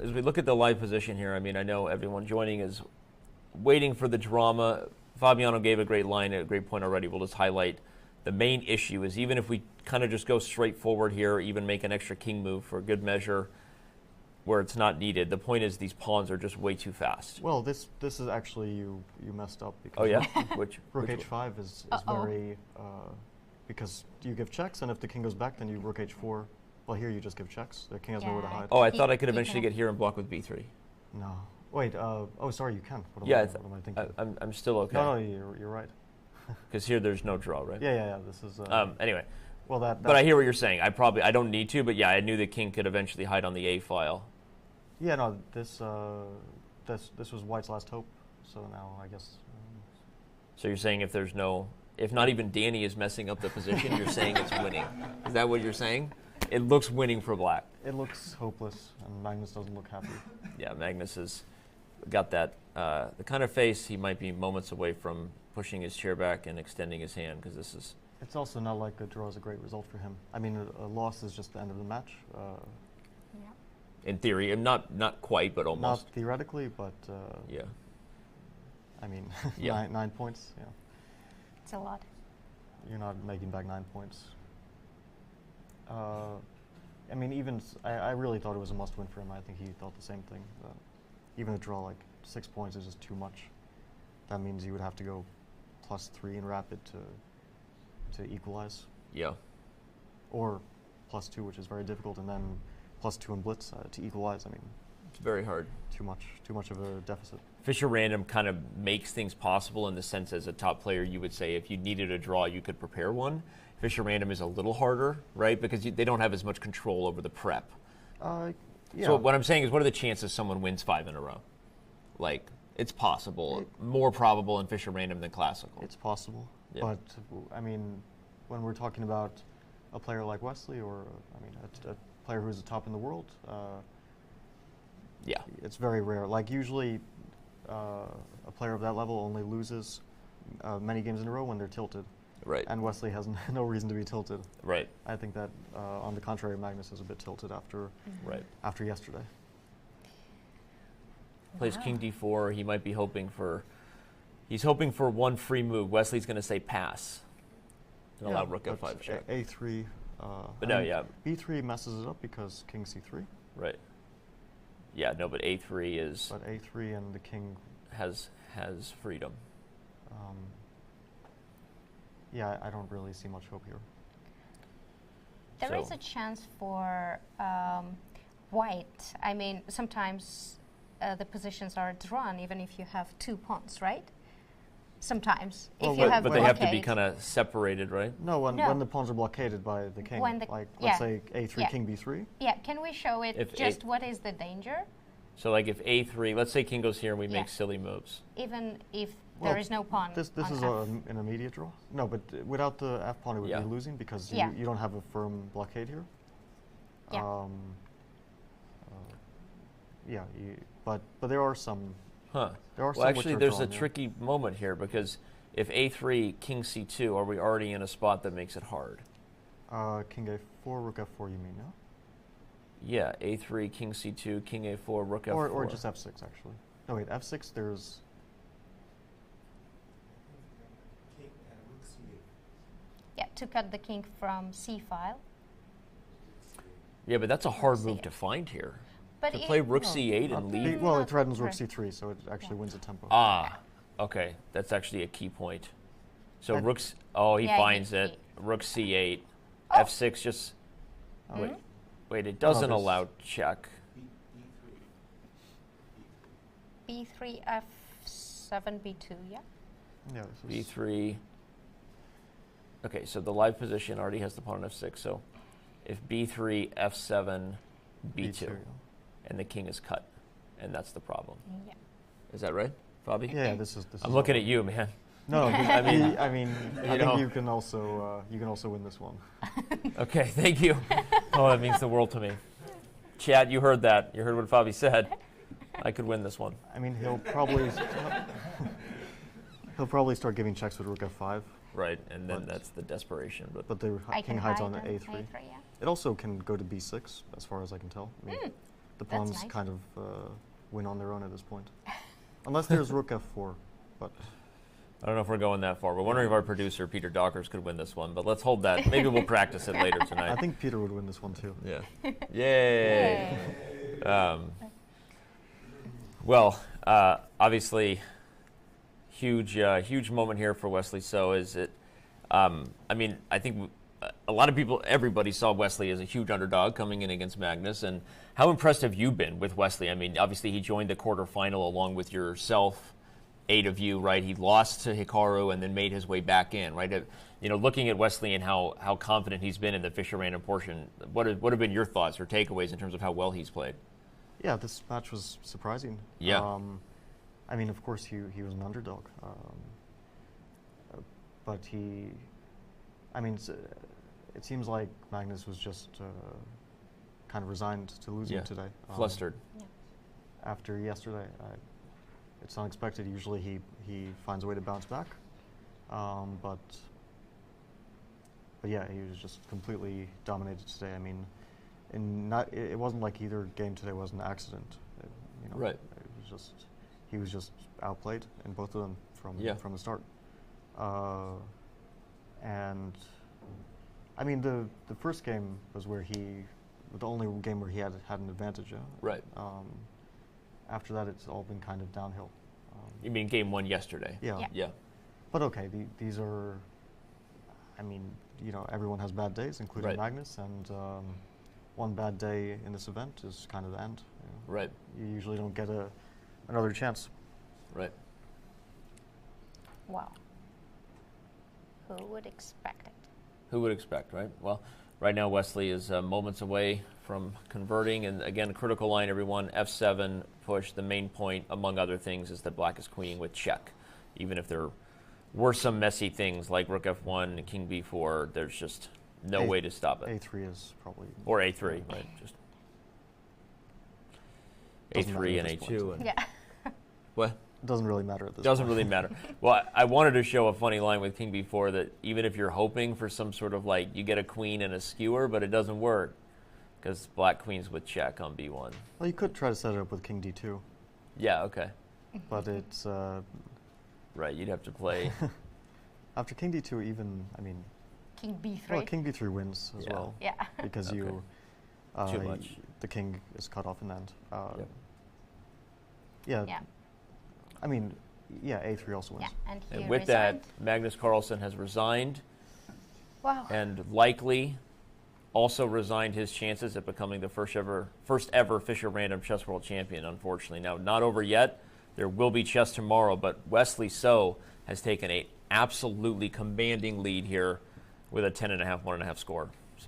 as we look at the live position here, I mean, I know everyone joining is waiting for the drama. Fabiano gave a great line at a great point already. We'll just highlight the main issue is even if we kind of just go straight forward here, even make an extra king move for good measure where it's not needed, the point is these pawns are just way too fast. Well, this is actually you messed up. Because oh, yeah? Rook h5 is very... because you give checks, and if the king goes back, then you rook h4. Well, here you just give checks. The king has nowhere to hide. Oh, I thought I could eventually get here and block with b3. No. Wait, oh, sorry, you can. What am I thinking? I'm still okay. No, you're right. Because here there's no draw, right? Yeah, this is... anyway. Well, but I hear what you're saying. I don't need to, but yeah, I knew the king could eventually hide on the A file. Yeah, no, this was White's last hope, so now I guess... So you're saying if not even Danny is messing up the position, you're saying it's winning. Is that what you're saying? It looks winning for black. It looks hopeless, and Magnus doesn't look happy. Yeah, Magnus has got that, the kind of face he might be moments away from pushing his chair back and extending his hand, because this is... It's also not like a draw is a great result for him. I mean, a loss is just the end of the match. In theory, not quite, but almost. Not theoretically, but... yeah. I mean, 9 points, yeah. It's a lot. You're not making back 9 points. I mean, I really thought it was a must-win for him. I think he thought the same thing. Even a draw like 6 points is just too much. That means you would have to go +3 in rapid to equalize. Yeah. Or +2, which is very difficult, and then +2 in blitz to equalize. I mean, it's very hard. Too much of a deficit. Fischer Random kind of makes things possible in the sense as a top player, you would say if you needed a draw, you could prepare one. Fischer Random is a little harder, right? Because they don't have as much control over the prep. Yeah. So what I'm saying is, what are the chances someone wins 5 in a row? Like, it's possible. More probable in Fischer Random than classical. It's possible. Yeah. But, I mean, when we're talking about a player like Wesley or, I mean, a player who's the top in the world, yeah, it's very rare. Like, usually a player of that level only loses many games in a row when they're tilted. Right. And Wesley has no reason to be tilted. Right. I think that, on the contrary, Magnus is a bit tilted after after yesterday. Plays King d4. He might be hoping for... He's hoping for one free move. Wesley's going to say pass. And allow rook f5 check. A3. But no, yeah. B3 messes it up because king c3. Right. Yeah, no, but A3 is... But A3 and the king... Has freedom. Yeah, I don't really see much hope here. There is a chance for White. I mean, sometimes the positions are drawn even if you have 2 pawns, right? Sometimes. Well, if you have but they have to be kind of separated, right? No, when the pawns are blockaded by the king. Like, let's say A3, king B3. Yeah, can we show it what is the danger? So like if A3, let's say king goes here and we make silly moves. Even if there is no pawn. This is an immediate draw. No, but without the f pawn, it would be losing because you don't have a firm blockade here. Yeah. But there are some. Huh. There are well, actually, there's a tricky moment here because if A3, king C2, are we already in a spot that makes it hard? King A4, rook F4. You mean no? Yeah, A3, king C2, king A4, rook F4. Or just F6 actually. No wait, F6. There's. Yeah, to cut the king from C file. Yeah, but that's a hard move to find here. But to play rook C8 and leave. Well, it threatens rook C3, so it actually wins a tempo. Ah, okay, that's actually a key point. So rook's. Oh, he finds it. Rook C8, F6. Just wait. It doesn't allow check. B3, F7, B2. Yeah. Yeah. B3. Okay, so the live position already has the pawn on F6. So if B3, F7, B2, and the king is cut, and that's the problem. Yeah. Is that right, Fabi? Yeah, this is. I'm looking at you, man. No, I mean, I think you can also win this one. Okay, thank you. Oh, that means the world to me. Chad, you heard that. You heard what Fabi said. I could win this one. I mean, he'll probably start giving checks with rook F5. Right, and then that's the desperation. But the king hides on A3. A3 yeah. It also can go to B6, as far as I can tell. I mean, the That's pawns nice. kind of win on their own at this point. Unless there's rook f4, but I don't know if we're going that far. We're wondering if our producer, Peter Dockers, could win this one, but let's hold that. Maybe we'll practice it later tonight. I think Peter would win this one too. Yeah. Yay. Well, obviously, huge moment here for Wesley So. Is it? I mean, I think a lot of people, everybody saw Wesley as a huge underdog coming in against Magnus. And how impressed have you been with Wesley? I mean, obviously he joined the quarterfinal along with yourself, 8 of you, right? He lost to Hikaru and then made his way back in, right? You know, looking at Wesley and how confident he's been in the Fischer Random portion, what have been your thoughts or takeaways in terms of how well he's played? Yeah, this match was surprising. Yeah. I mean, of course, he was an underdog, but it seems like Magnus was just kind of resigned to losing today. Flustered. Yeah. After yesterday, it's unexpected. Usually he finds a way to bounce back, but yeah, he was just completely dominated today. I mean, it wasn't like either game today was an accident. Right. He was just outplayed in both of them from the start. And I mean, the first game was the only game where he had an advantage. Right. After that, it's all been kind of downhill. You mean game 1 yesterday? Yeah. Yeah. But okay, these are. I mean, everyone has bad days, including Right. Magnus, and one bad day in this event is kind of the end. Right. You usually don't get another chance. Right. Wow. Who would expect it? Who would expect, right? Well, right now Wesley is moments away from converting, and again, a critical line, everyone, f7 push. The main point, among other things, is that black is queening with check. Even if there were some messy things like rook f1 and king b4, there's just no way to stop it. A3 is probably... Or a3, right? Just Doesn't matter a3 at and this a2. point. And Yeah. what? It doesn't really matter at this Doesn't point. really matter. Well, I wanted to show a funny line with king b4 that even if you're hoping for some sort of like you get a queen and a skewer, but it doesn't work because black queens with check on b1. Well, you could try to set it up with king d2, Yeah, okay. but it's... Right, you'd have to play. after king d2, even, I mean... King b3. Well, king b3 wins as Yeah. well. Yeah. Because Okay. you... Too much. The king is cut off in the end. Yep. Yeah. Yeah. I mean, yeah, a3 also wins. Yeah. And, And he with resigned. that, Magnus Carlsen has resigned Wow. and likely also resigned his chances at becoming the first ever Fischer Random Chess World Champion, unfortunately. Now, not over yet. There will be chess tomorrow, but Wesley So has taken an absolutely commanding lead here with a 10.5, 1.5 score.